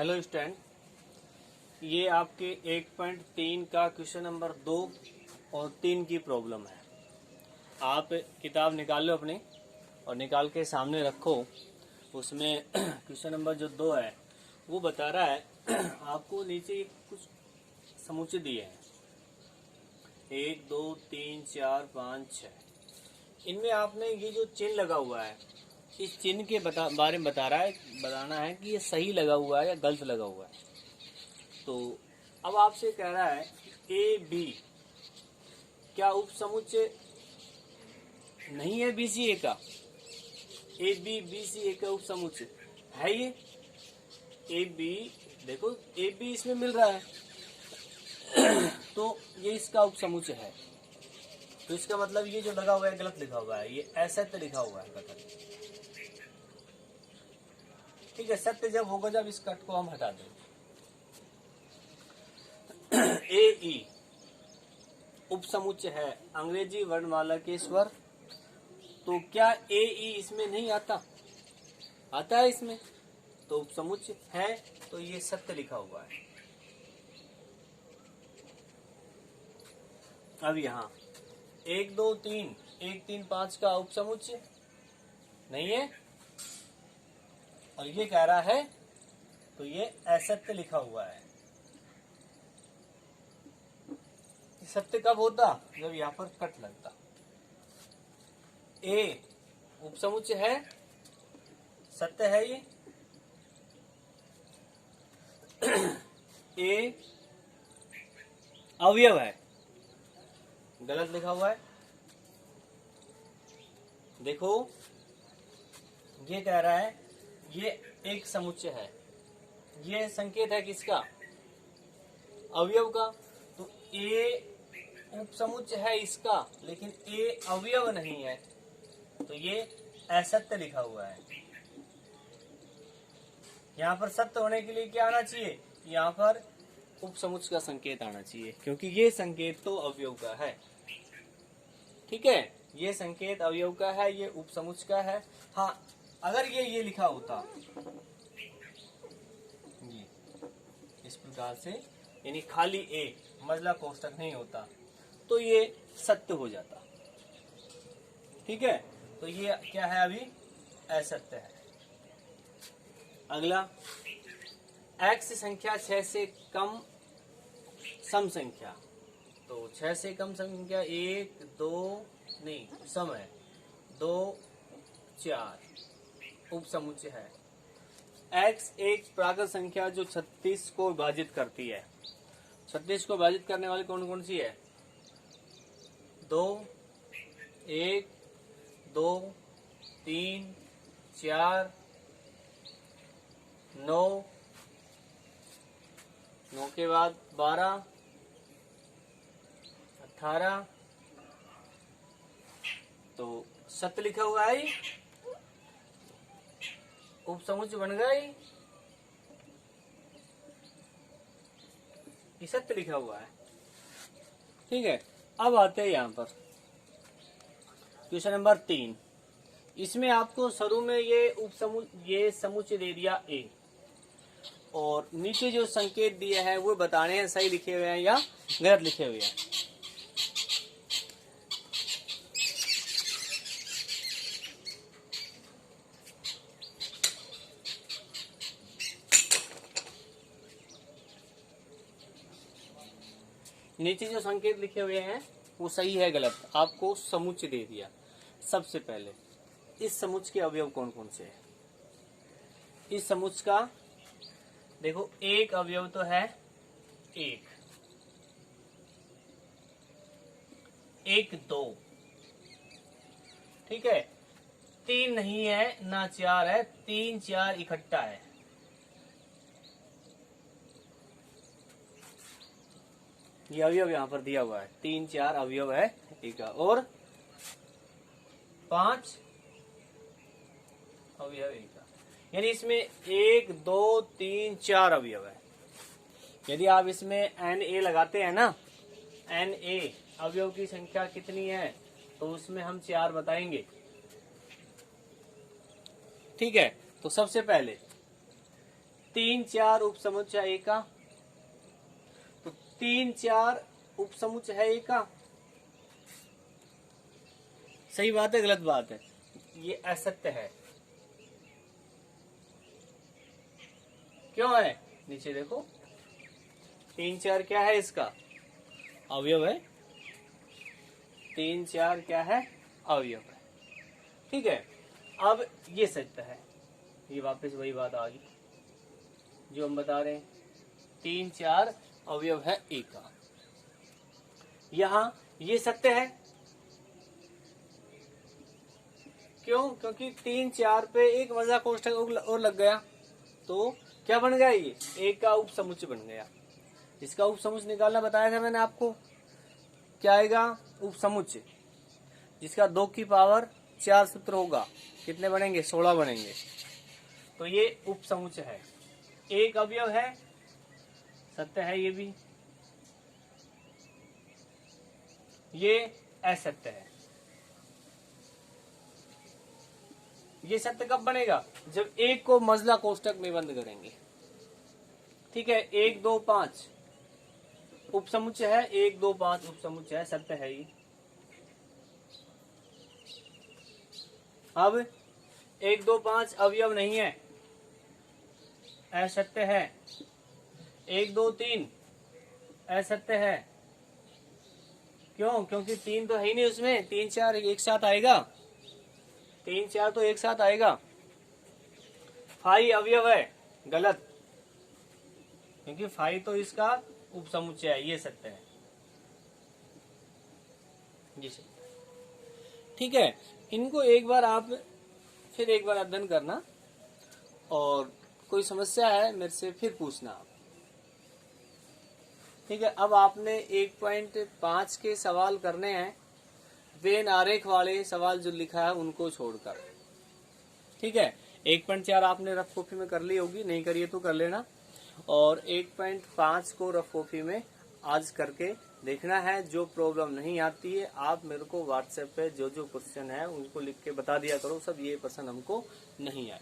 Hello student, ये आपके 1.3 का क्वेश्चन नंबर 2 और 3 की प्रॉब्लम है। आप किताब निकाल लो अपनी और निकाल के सामने रखो। उसमें क्वेश्चन नंबर जो 2 है वो बता रहा है आपको नीचे कुछ समुच्चय दिए हैं 1 2 3 4 5 6। इनमें आपने ये जो चिन्ह लगा हुआ है इस चिन्ह के बारे में बताना है कि ये सही लगा हुआ है या गलत लगा हुआ है। तो अब आपसे कह रहा है ए बी क्या उप समुच्चय नहीं है बी सी ए का। ए बी बी सी ए का उप समुच्चय है ये। ए बी देखो ए बी इसमें मिल रहा है तो ये इसका उप समुच्चय है। तो इसका मतलब ये जो लगा हुआ है गलत लिखा हुआ है, ये असत्य लिखा हुआ है कथन। ठीक है, सत्य जब होगा जब इस कट को हम हटा दें। ए ई उप समुच्चय है अंग्रेजी वर्णमाला के स्वर। तो क्या ए ई इसमें नहीं आता? आता है इसमें, तो उप समुच्चय है, तो ये सत्य लिखा हुआ है। अब यहाँ 1 2 3 1 3 5 का उप समुच्चय नहीं है और ये कह रहा है, तो ये असत्य लिखा हुआ है। सत्य कब होता? जब यहाँ पर कट लगता। ए उप समुच्चय है, सत्य है ये। ए अवयव है, गलत लिखा हुआ है। देखो ये कह रहा है ये एक समुच्चय है, ये संकेत है किसका? अवयव का। तो ए उप समुच्चय है इसका, लेकिन ए अवयव नहीं है, तो ये असत्य लिखा हुआ है। यहाँ पर सत्य होने के लिए क्या आना चाहिए? यहाँ पर उप समुच्चय का संकेत आना चाहिए, क्योंकि ये संकेत तो अवयव का है। ठीक है, ये संकेत अवयव का है, ये उप समुच्चय का है। हाँ, अगर ये लिखा होता ये इस प्रकार से, यानी खाली ए मजला कोष्टक नहीं होता, तो ये सत्य हो जाता। ठीक है, तो ये क्या है? अभी असत्य है। अगला, x संख्या 6 से कम सम संख्या। तो 6 से कम संख्या 1 2 नहीं सम है 2 4 उप समुच्चय है। x एक प्राकृत संख्या जो 36 को विभाजित करती है। 36 को विभाजित करने वाली कौन कौन सी है? 2 1 2 3 4 9 9 के बाद 12 18। तो सत्य लिखा हुआ है, उप समुच्चय बन गई, ये सत्य लिखा हुआ है। ठीक है, अब आते हैं यहाँ पर क्वेश्चन नंबर 3। इसमें आपको शुरू में ये समुच्चय दे दिया ए, और नीचे जो संकेत दिए हैं वो बताने हैं सही लिखे हुए हैं या गलत लिखे हुए हैं। नीचे जो संकेत लिखे हुए हैं वो सही है गलत, आपको समुच्चय दे दिया। सबसे पहले इस समुच्चय के अवयव कौन कौन से हैं? इस समुच्चय का देखो, एक अवयव तो है 1 1 2। ठीक है, 3 नहीं है ना 4 है, 3 4 इकट्ठा है। ये अवयव यहाँ पर दिया हुआ है, 3 4 अवयव है एक, और 5 अवयव एक, यानी इसमें 1 2 3 4 अवयव है। यदि आप इसमें एन ए लगाते हैं ना, एन ए अवयव की संख्या कितनी है, तो उसमें हम 4 बताएंगे। ठीक है, तो सबसे पहले 3 4 उपसमुच्चय है A का, तो 3 4 उपसमुच्चय है A का। सही बात है, गलत बात है? ये असत्य है। क्यों है? नीचे देखो, 3 4 क्या है? इसका अवयव है। 3 4 क्या है? अवयव है। ठीक है, अब ये सत्य है। ये वापस वही बात आ गई जो हम बता रहे हैं, 3 4 अवयव है A का। यहां ये सत्य है। क्यों? क्योंकि 3 4 पे एक मजा कोष्ठक और लग गया, तो क्या बन गया? ये A का उपसमुच्चय बन गया। इसका उपसमुच्चय निकालना बताया था मैंने आपको। क्या आएगा? उपसमुच्चय जिसका 2 की पावर 4 सूत्र होगा, कितने बनेंगे? 16 बनेंगे। तो ये उपसमुच्चय है, एक अवयव है, सत्य है। ये भी, ये असत्य है। ये सत्य कब बनेगा? जब एक को मजला कोष्ठक में बंद करेंगे। ठीक है, 1 2 5 उपसमुच्चय है, 1 2 5 उपसमुच्चय है, सत्य है ये। अब 1 2 5 अवयव नहीं है, असत्य है। 1 2 3 असत्य है। क्यों? क्योंकि 3 तो है ही नहीं उसमें, 3 4 एक साथ आएगा, 3 4 तो एक साथ आएगा। 5 अवयव है, गलत, क्योंकि 5 तो इसका उपसमुच्चय है, ये सत्य है, ये सत्य है। ठीक है, इनको एक बार आप फिर एक बार अध्ययन करना, और कोई समस्या है मेरे से फिर पूछना आप। ठीक है, अब आपने 1.5 के सवाल करने हैं, वेन आरेख वाले सवाल जो लिखा है उनको छोड़कर। ठीक है, 1.4 आपने रफ कॉपी में कर ली होगी, नहीं करिए तो कर लेना। और 1.5 को रफ कॉपी में आज करके देखना है। जो प्रॉब्लम नहीं आती है आप मेरे को व्हाट्सएप पे जो क्वेश्चन है उनको लिख के बता दिया करो, सब ये प्रश्न हमको नहीं आए।